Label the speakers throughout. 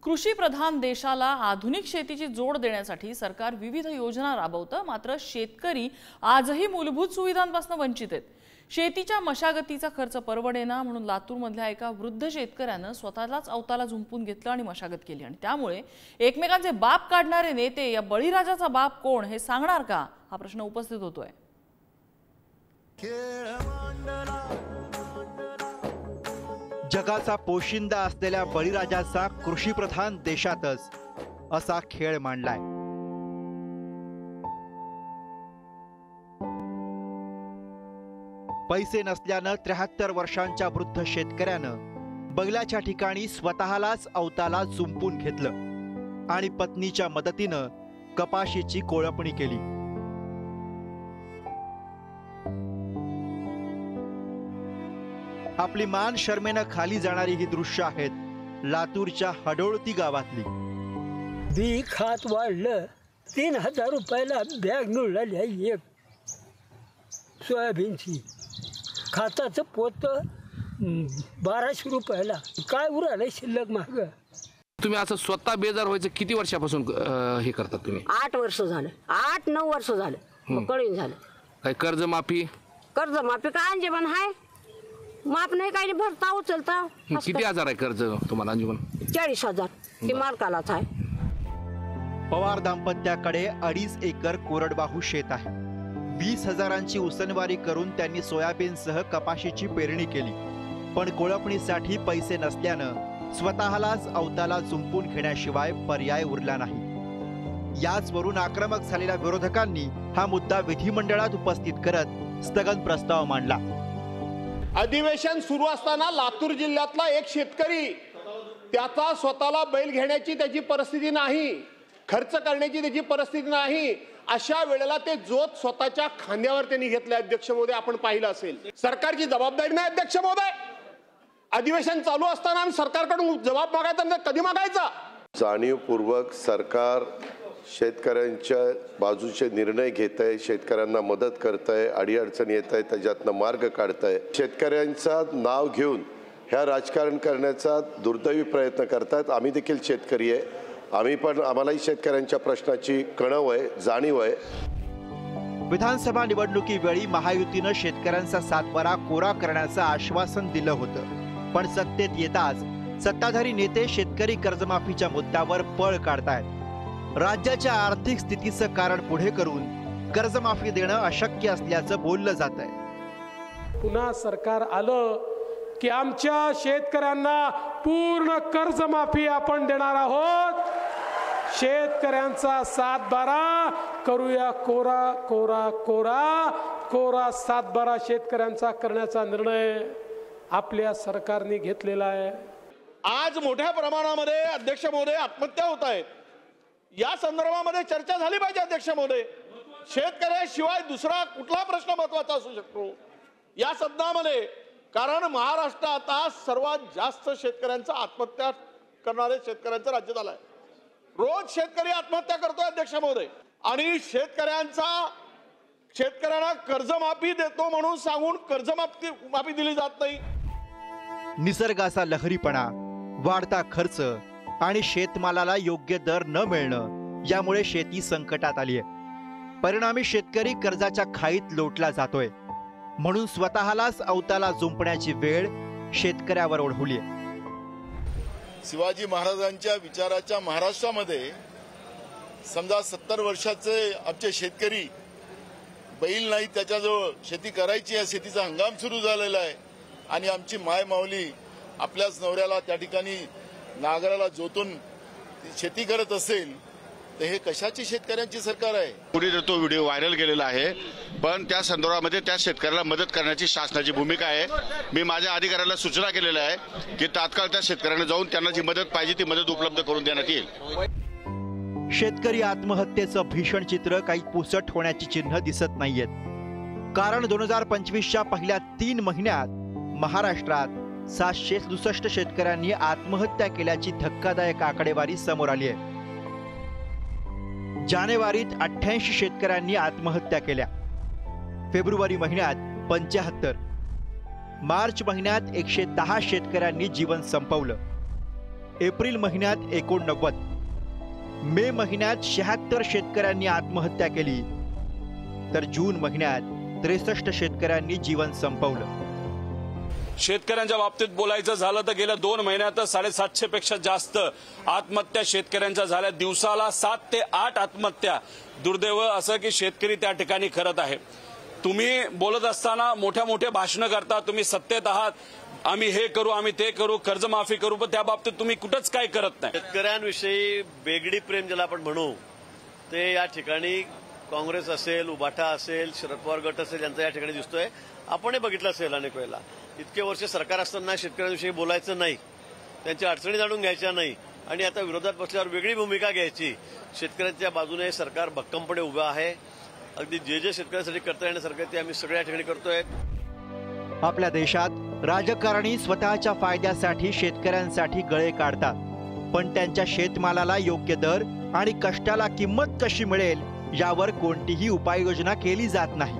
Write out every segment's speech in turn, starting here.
Speaker 1: कृषी प्रधान देशाला आधुनिक शेतीची जोड देण्यासाठी सरकार विविध योजना राबवतं, मात्र शेतकरी आजही मूलभूत सुविधांपासून वंचित आहेत। शेतीच्या मशागतीचा खर्च परवडेना म्हणून लातूरमधल्या एका वृद्ध शेतकऱ्यानं स्वतःलाच अवताला झुंपून घेतलं आणि मशागत केली आणि त्यामुळे एकमेकांचे बाप काढणारे नेते या बळीराजाचा बाप कोण हे सांगणार का हा प्रश्न उपस्थित होतोय।
Speaker 2: जगाचा पोशिंदा असलेल्या बळीराजाचा कृषी प्रधान देशातच असा खेळ मांडलाय। पैसे नसल्यानं 73 वर्षांच्या वृद्ध शेतकऱ्यानं बगलाच्या ठिकाणी स्वतःलाच अवताला झुंपून घेतलं आणि पत्नीच्या मदतीनं कपाशीची कोळपणी केली। आपली मान शर्मेनं खाली जाणारी ही दृश्य आहेत लातूरच्या हडोळती गावातली।
Speaker 3: बी खात वाढलं 3000 रुपयाला बॅग मिळाली एक सोयाबीनची। खाताचं पोत 1200 रुपयाला काय उरालंय शिल्लक महाग।
Speaker 4: तुम्ही असं स्वतः बेजार व्हायचं किती वर्षापासून हे करतात तुम्ही?
Speaker 5: 8 वर्ष झालं, 8-9 वर्ष झालं कळीन झालं।
Speaker 4: काय कर्जमाफी
Speaker 5: काय अंजमन हाय माप नाही काही भरता उचलता।
Speaker 4: किती हजार आहे कर्ज तुम्हाला अंजुमन?
Speaker 5: 40,000 ते मालकालाच आहे।
Speaker 2: पवार दाम्पत्याकडे 2.5 एकर कोरडवाहू शेत आहे। 20,000ची उसनवारी करून त्यांनी सोयाबीनसह कपाशीची पेरणी केली, पण कोळपणीसाठी पैसे नसल्यानं स्वतःलाच अवताला झुंपून घेण्याशिवाय पर्याय उरला नाही। याचवरून आक्रमक झालेल्या विरोधकांनी हा मुद्दा विधिमंडळात उपस्थित करत स्थगन प्रस्ताव मांडला।
Speaker 6: अधिवेशन सुरू असताना लातूर जिल्ह्यातला एक शेतकरी त्याचा स्वतःला बैल घेण्याची त्याची परिस्थिती नाही, खर्च करण्याची त्याची परिस्थिती नाही, अशा वेळेला ते जोत स्वतःच्या खांद्यावर त्यांनी घेतले। अध्यक्ष महोदय आपण पाहिलं असेल, सरकारची जबाबदारी नाही अध्यक्ष महोदय। अधिवेशन चालू असताना आम्ही सरकारकडून जबाब मागायचा कधी मागायचा?
Speaker 7: जाणीवपूर्वक सरकार शेतकऱ्यांच्या बाजूचे निर्णय घेत आहे, शेतकऱ्यांना मदत करत आहे, अडीअडचणी येत आहे त्याच्यातनं मार्ग काढत आहे। शेतकऱ्यांचा नाव घेऊन ह्या राजकारण करण्याचा दुर्दैवी प्रयत्न करतात। आम्ही देखील शेतकरी आहे, आम्हालाही शेतकऱ्यांच्या प्रश्नाची कणव आहे, जाणीव आहे।
Speaker 2: विधानसभा निवडणुकीवेळी महायुतीनं शेतकऱ्यांचा सातबारा कोरा करण्याचं आश्वासन दिलं होतं, पण सत्तेत येताच सत्ताधारी नेते शेतकरी कर्जमाफीच्या मुद्द्यावर पळ काढतायत। राज्याच्या आर्थिक स्थितीचं कारण पुढे करून कर्जमाफी देणं अशक्य असल्याचं बोललं जात आहे।
Speaker 8: पुन्हा सरकार आलं की आमच्या शेतकऱ्यांना पूर्ण कर्जमाफी आपण देणार आहोत। शेतकऱ्यांचा सातबारा करूया कोरा कोरा कोरा कोरा सातबारा शेतकऱ्यांचा करण्याचा निर्णय आपल्या सरकारने घेतलेला आहे।
Speaker 6: आज मोठ्या प्रमाणामध्ये अध्यक्ष महोदय आत्महत्या होत आहेत, या संदर्भामध्ये चर्चा झाली पाहिजे अध्यक्ष महोदय। शेतकऱ्याशिवाय दुसरा कुठला प्रश्न महत्त्वाचा असू शकतो या सदनामध्ये? कारण महाराष्ट्र आता सर्वात जास्त शेतकऱ्यांचा आत्महत्या करणारे शेतकऱ्यांचं राज्य झालंय। रोज शेतकरी आत्महत्या करतोय अध्यक्ष महोदय, आणि शेतकऱ्यांना कर्जमाफी देतो म्हणून सांगून कर्जमाफी दिली जात नाही।
Speaker 2: निसर्गाचा लहरीपणा, वाढता खर्च आणि शेतमालाला योग्य दर न मिळणं यामुळे शेती संकटात आली आहे। परिणामी शेतकरी कर्जाच्या खाईत लोटला जातोय, म्हणून स्वतःलाच अवताला झुंपण्याची वेळ शेतकऱ्यावर ओढवली आहे।
Speaker 9: शिवाजी महाराजांच्या विचाराच्या महाराष्ट्रामध्ये समजा 70 वर्षाचे आमचे शेतकरी बैल नाही त्याच्याजवळ शेती करायची आहे, शेतीचा हंगाम सुरू झालेला आहे, आणि आमची माय माऊली आपल्याच नवऱ्याला त्या ठिकाणी नांगराला जोतून शेती करत असेल तर हे कशाची शेतकऱ्यांची सरकार आहे?
Speaker 10: पुढे तो व्हिडिओ व्हायरल केलेला आहे, पण त्या संदर्भामध्ये त्या शेतकऱ्याला मदत करण्याची शासनाची भूमिका आहे। मी माझ्या अधिकाऱ्याला सूचना केलेल्या आहे की तात्काळ त्या शेतकऱ्यांना जाऊन त्यांना जी मदत पाहिजे ती मदत उपलब्ध करून देण्यात येईल।
Speaker 2: शेतकरी आत्महत्येचं भीषण चित्र काही पुसट होण्याची चिन्ह दिसत नाहीयेत, कारण 2025च्या पहिल्या 3 महिन्यात महाराष्ट्रात 767 शेतकऱ्यांनी आत्महत्या केल्याची धक्कादायक आकडेवारी समोर आली आहे। जानेवारीत 88 शेतकऱ्यांनी आत्महत्या केल्या, फेब्रुवारी महिन्यात 75, मार्च महिन्यात 110 शेतकऱ्यांनी जीवन संपवलं, एप्रिल महिन्यात 89, मे महिन्यात 76 शेतकऱ्यांनी आत्महत्या केली, तर जून महिन्यात 63 शेतकऱ्यांनी जीवन संपवलं.
Speaker 11: शेतकऱ्यांच्या बाबतीत बोलायचं झालं तर गेल्या 2 महिन्यात 750 पेक्षा जास्त आत्महत्या शेतकऱ्यांच्या झाल्या. दिवसाला 7 ते 8 आत्महत्या. दुर्दैव असं की शेतकरी त्या ठिकाणी करत आहे. तुम्ही बोलत असताना मोठ्या मोठ्या भाषणं करता, तुम्ही सत्तेत आहात, आम्ही हे करू, आम्ही ते करू, कर्जमाफी करू, पण त्या बाबतीत तुम्ही कुठंच काय करत नाही.
Speaker 12: शेतकऱ्यांविषयी बेगडी प्रेम ज्याला आपण म्हणू ते या ठिकाणी काँग्रेस असेल, उभाटा असेल, शरद पवार गट असेल यांचा या ठिकाणी दिसतोय. आपणही बघितलं असेल अनेक वेळेला. इतके वर्ष सरकार असताना शेतकऱ्यांविषयी बोलायचं नाही, त्यांच्या अडचणी जाणून घ्यायच्या नाही, आणि आता विरोधात बसल्यावर वेगळी भूमिका घ्यायची. शेतकऱ्यांच्या बाजूने सरकार भक्कमपणे उभं आहे. अगदी जे शेतकऱ्यांसाठी करता येण्यासारखं ते आम्ही सगळ्या ठिकाणी करतोय.
Speaker 2: आपल्या देशात राजकारणी स्वतःच्या फायद्यासाठी शेतकऱ्यांसाठी गळे काढतात, पण त्यांच्या शेतमालाला योग्य दर आणि कष्टाला किंमत कशी मिळेल यावर कोणतीही उपाययोजना केली जात नाही.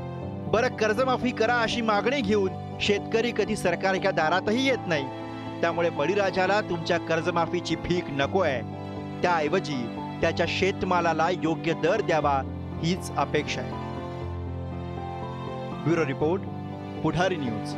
Speaker 2: बरं, कर्जमाफी करा अशी मागणी घेऊन शेतकरी कधी सरकारच्या दारातही येत नाही. त्यामुळे बळीराजाला तुमच्या कर्जमाफीची भीक नकोय, त्याऐवजी त्याच्या शेतमालाला योग्य दर द्यावा हीच अपेक्षा आहे. ब्युरो रिपोर्ट, पुढारी न्यूज.